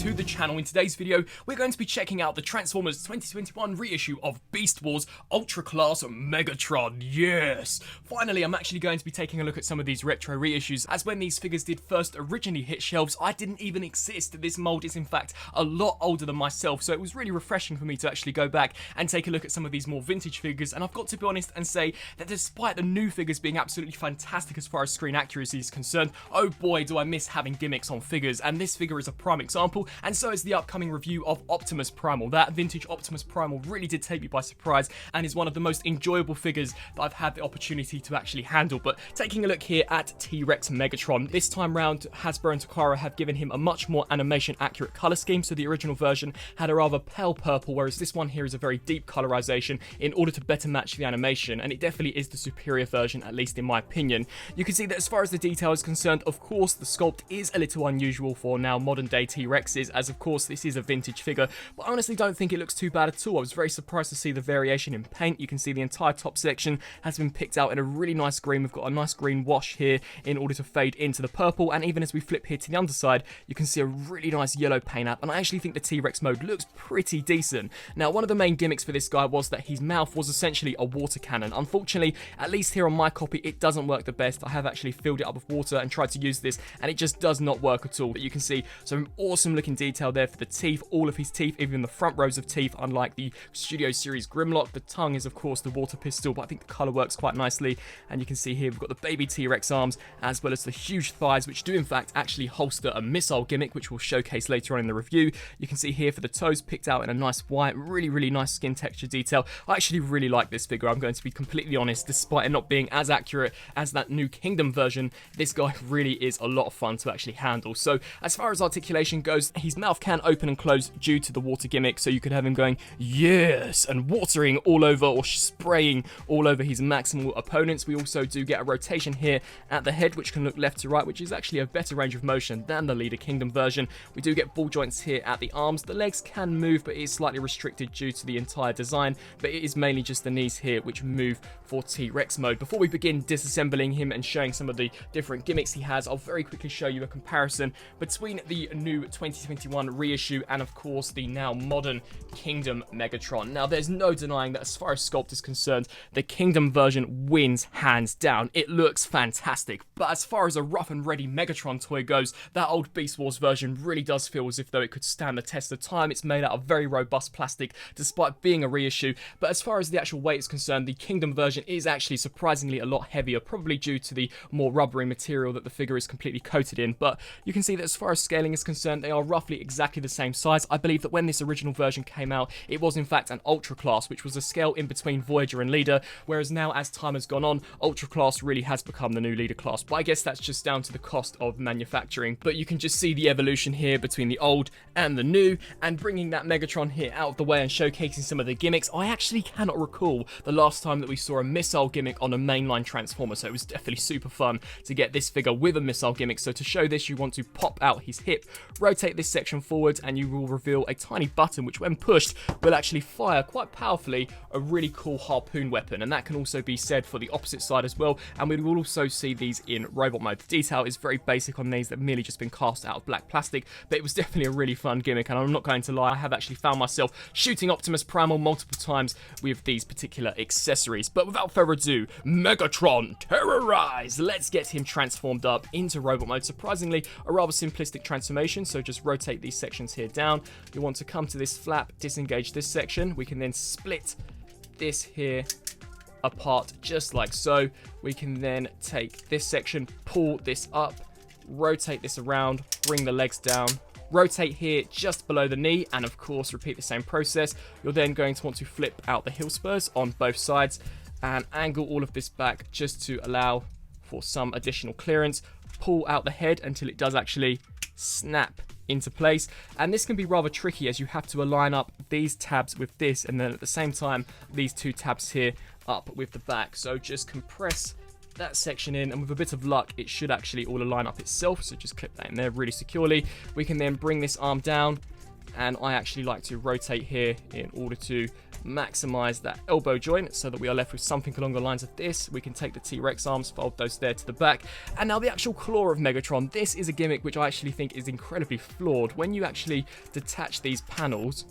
to the channel. In today's video, we're going to be checking out the Transformers 2021 reissue of Beast Wars Ultra Class Megatron. Yes! Finally, I'm actually going to be taking a look at some of these retro reissues, as when these figures did first originally hit shelves, I didn't even exist. This mold is in fact a lot older than myself, so it was really refreshing for me to actually go back and take a look at some of these more vintage figures. And I've got to be honest and say that despite the new figures being absolutely fantastic as far as screen accuracy is concerned, oh boy do I miss having gimmicks on figures, and this figure is a prime example, and so is the upcoming review of Optimus Prime. That vintage Optimus Prime really did take me by surprise and is one of the most enjoyable figures that I've had the opportunity to actually handle. But taking a look here at T-Rex Megatron, this time round Hasbro and Takara have given him a much more animation accurate colour scheme. So the original version had a rather pale purple, whereas this one here is a very deep colorization in order to better match the animation, and it definitely is the superior version, at least in my opinion. You can see that as far as the detail is concerned, of course the sculpt is a little unusual for now modern day T-Rexes, as of course this is a vintage figure, but I honestly don't think it looks too bad at all. I was very surprised to see the variation in paint. You can see the entire top section has been picked out in a really nice green. We've got a nice green wash here in order to fade into the purple, and even as we flip here to the underside, you can see a really nice yellow paint app, and I actually think the T-Rex mode looks pretty decent. Now, one of the main gimmicks for this guy was that his mouth was essentially a water cannon. Unfortunately, at least here on my copy, it doesn't work the best. I have actually filled it up with water and tried to use this, and it just does not work at all. But you can see some awesome looking detail there for the teeth, all of his teeth, even the front rows of teeth, unlike the Studio Series Grimlock. The tongue is, of course, the water pistol, but I think the colour works quite nicely. And you can see here we've got the baby T-Rex arms, as well as the huge thighs, which do in fact actually holster a missile gimmick, which we'll showcase later on in the review. You can see here for the toes picked out in a nice white, really nice skin texture detail. I actually really like this figure, I'm going to be completely honest. Despite it not being as accurate as that new Kingdom version, this guy really is a lot of fun to actually handle. So as far as articulation goes, his mouth can open and close due to the water gimmick, so you could have him going yes and watering all over or spraying all over his maximal opponents. We also do get a rotation here at the head, which can look left to right, which is actually a better range of motion than the Leader Kingdom version. We do get ball joints here at the arms. The legs can move, but it is slightly restricted due to the entire design, but it is mainly just the knees here which move for T-Rex mode. Before we begin disassembling him and showing some of the different gimmicks he has, I'll very quickly show you a comparison between the new 2021 reissue and of course the now modern Kingdom Megatron. Now, there's no denying that as far as sculpt is concerned, the Kingdom version wins hands down. It looks fantastic, but as far as a rough and ready Megatron toy goes, that old Beast Wars version really does feel as if though it could stand the test of time. It's made out of very robust plastic despite being a reissue, but as far as the actual weight is concerned, the Kingdom version is actually surprisingly a lot heavier, probably due to the more rubbery material that the figure is completely coated in. But you can see that as far as scaling is concerned, they are roughly exactly the same size. I believe that when this original version came out, it was in fact an Ultra Class, which was a scale in between Voyager and Leader, whereas now as time has gone on, Ultra Class really has become the new Leader class. But I guess that's just down to the cost of manufacturing. But you can just see the evolution here between the old and the new, and bringing that Megatron here out of the way and showcasing some of the gimmicks. I actually cannot recall the last time that we saw a missile gimmick on a mainline Transformer, so it was definitely super fun to get this figure with a missile gimmick. So to show this, you want to pop out his hip, rotate this section forward, and you will reveal a tiny button which, when pushed, will actually fire quite powerfully a really cool harpoon weapon, and that can also be said for the opposite side as well. And we will also see these in robot mode. The detail is very basic on these, that merely just been cast out of black plastic, but it was definitely a really fun gimmick, and I'm not going to lie, I have actually found myself shooting Optimus Prime multiple times with these particular accessories. But without further ado, Megatron terrorize! Let's get him transformed up into robot mode. Surprisingly, a rather simplistic transformation, so just rotate these sections here down. You want to come to this flap, disengage this section. We can then split this here apart just like so. We can then take this section, pull this up, rotate this around, bring the legs down, rotate here just below the knee, and of course repeat the same process. You're then going to want to flip out the heel spurs on both sides and angle all of this back just to allow for some additional clearance. Pull out the head until it does actually snap into place, and this can be rather tricky as you have to align up these tabs with this, and then at the same time these two tabs here up with the back. So just compress that section in, and with a bit of luck it should actually all align up itself. So just clip that in there really securely. We can then bring this arm down and I actually like to rotate here in order to maximize that elbow joint so that we are left with something along the lines of this. We can take the T-Rex arms, fold those there to the back, and now the actual claw of Megatron. This is a gimmick which I actually think is incredibly flawed. When you actually detach these panels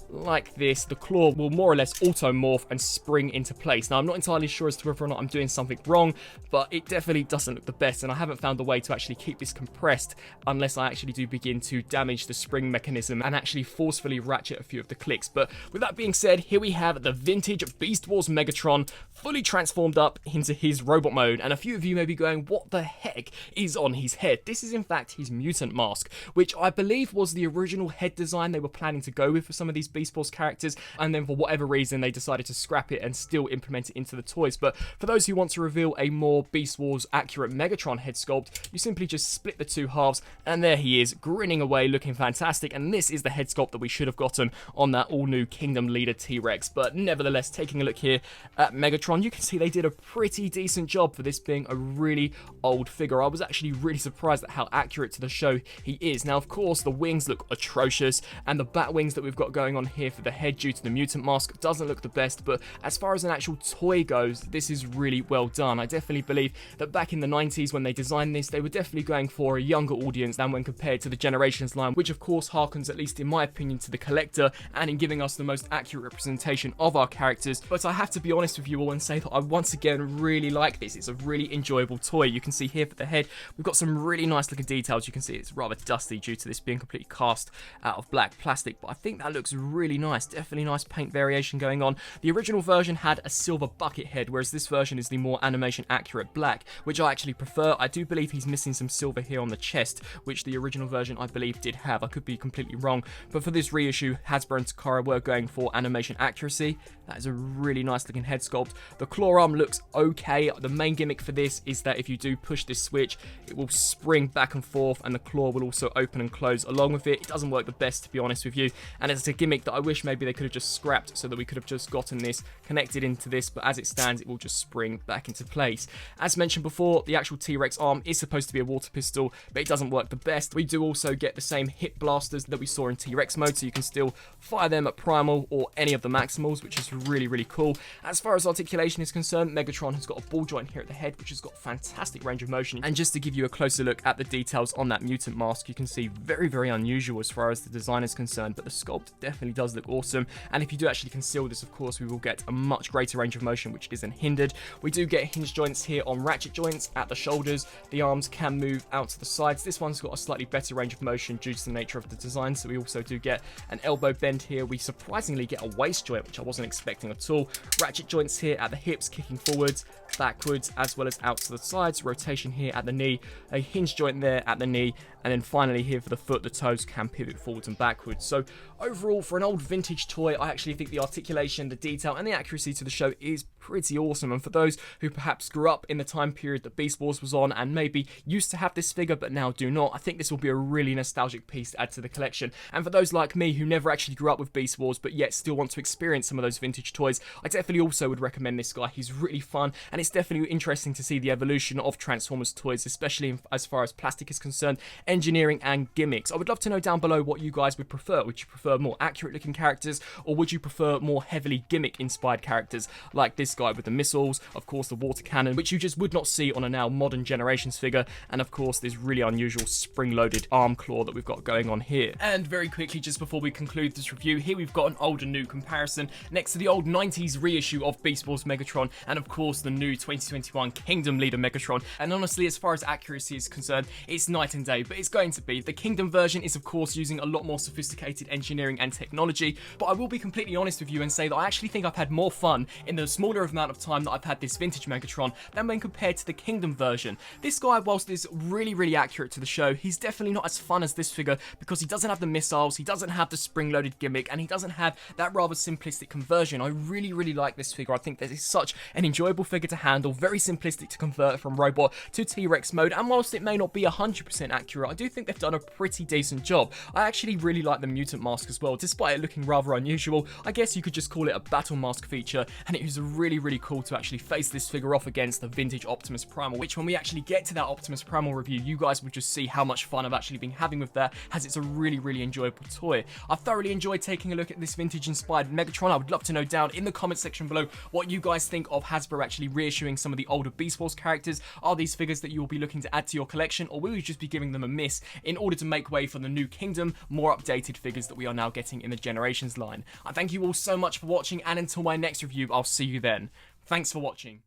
like this, the claw will more or less auto-morph and spring into place. Now, I'm not entirely sure as to whether or not I'm doing something wrong, but it definitely doesn't look the best, and I haven't found a way to actually keep this compressed unless I actually do begin to damage the spring mechanism and actually forcefully ratchet a few of the clicks. But with that being said, here we have the vintage Beast Wars Megatron fully transformed up into his robot mode, and a few of you may be going, what the heck is on his head? This is in fact his mutant mask, which I believe was the original head design they were planning to go with for some of these Beast Wars characters, and then for whatever reason they decided to scrap it and still implement it into the toys. But for those who want to reveal a more Beast Wars accurate Megatron head sculpt, you simply just split the two halves, and there he is, grinning away, looking fantastic. And this is the head sculpt that we should have gotten on that all-new Kingdom Leader T-Rex. But nevertheless, taking a look here at Megatron, you can see they did a pretty decent job for this being a really old figure. I was actually really surprised at how accurate to the show he is. Now, of course, the wings look atrocious, and the bat wings that we've got going on here for the head due to the mutant mask doesn't look the best, but as far as an actual toy goes, this is really well done. I definitely believe that back in the 90s when they designed this, they were definitely going for a younger audience than when compared to the Generations line, which of course harkens, at least in my opinion, to the collector and in giving us the most accurate representation of our characters. But I have to be honest with you all and say that I once again really like this. It's a really enjoyable toy. You can see here for the head, we've got some really nice looking details. You can see it's rather dusty due to this being completely cast out of black plastic, but I think that looks really nice. Definitely nice paint variation going on. The original version had a silver bucket head, whereas this version is the more animation accurate black, which I actually prefer. I do believe he's missing some silver here on the chest, which the original version I believe did have. I could be completely wrong, but for this reissue, Hasbro and Takara were going for animation accuracy. That is a really nice looking head sculpt. The claw arm looks okay. The main gimmick for this is that if you do push this switch, it will spring back and forth, and the claw will also open and close along with it. It doesn't work the best, to be honest with you, and it's a gimmick that I wish maybe they could have just scrapped so that we could have just gotten this connected into this, but as it stands, it will just spring back into place. As mentioned before, the actual T-Rex arm is supposed to be a water pistol, but it doesn't work the best. We do also get the same hip blasters that we saw in T-Rex mode, so you can still fire them at Primal or any of the Maximals, which is really, really cool. As far as articulation is concerned, Megatron has got a ball joint here at the head, which has got fantastic range of motion. And just to give you a closer look at the details on that mutant mask, you can see very, very unusual as far as the design is concerned, but the sculpt definitely does look awesome. And if you do actually conceal this, of course, we will get a much greater range of motion, which isn't hindered. We do get hinge joints here on ratchet joints at the shoulders. The arms can move out to the sides. This one's got a slightly better range of motion due to the nature of the design, so we also do get an elbow bend here. We surprisingly get a waist joint, which I wasn't expecting at all. Ratchet joints here at the hips, kicking forwards, backwards, as well as out to the sides. Rotation here at the knee, a hinge joint there at the knee, and then finally here for the foot, the toes can pivot forwards and backwards. So overall, for an old vintage toy, I actually think the articulation, the detail, and the accuracy to the show is pretty awesome. And for those who perhaps grew up in the time period that Beast Wars was on and maybe used to have this figure but now do not, I think this will be a really nostalgic piece to add to the collection. And for those like me who never actually grew up with Beast Wars but yet still want to experience some of those vintage toys, I definitely also would recommend this guy. He's really fun, and it's definitely interesting to see the evolution of Transformers toys, especially as far as plastic is concerned, engineering, and gimmicks. I would love to know down below what you guys would prefer. Would you prefer more accurate looking characters, or would you prefer more heavily gimmick inspired characters like this guy with the missiles, of course the water cannon, which you just would not see on a now modern Generations figure, and of course this really unusual spring-loaded arm claw that we've got going on here. And very quickly, just before we conclude this review, here we've got an old and new comparison next to the old 90s reissue of Beast Wars Megatron, and of course the new 2021 Kingdom Leader Megatron. And honestly, as far as accuracy is concerned, it's night and day, but it's going to be. The Kingdom version is of course using a lot more sophisticated engineering and technology, but I will be completely honest with you and say that I actually think I've had more fun in the smaller amount of time that I've had this vintage Megatron than when compared to the Kingdom version. This guy, whilst is really accurate to the show, he's definitely not as fun as this figure because he doesn't have the missiles, he doesn't have the spring-loaded gimmick, and he doesn't have that rather simplistic conversion. I really like this figure. I think that is such an enjoyable figure to handle, very simplistic to convert from robot to T-Rex mode, and whilst it may not be 100% accurate, I do think they've done a pretty decent job. I actually really like the mutant mask as well, despite despite it looking rather unusual, I guess you could just call it a battle mask feature, and it was really cool to actually face this figure off against the vintage Optimus Primal, which when we actually get to that Optimus Primal review, you guys will just see how much fun I've actually been having with that, as it's a really enjoyable toy. I've thoroughly enjoyed taking a look at this vintage inspired Megatron. I would love to know down in the comment section below what you guys think of Hasbro actually reissuing some of the older Beast Wars characters. Are these figures that you'll be looking to add to your collection, or will you just be giving them a miss in order to make way for the new Kingdom, more updated figures that we are now getting in the Generations line? I thank you all so much for watching, and until my next review, I'll see you then. Thanks for watching.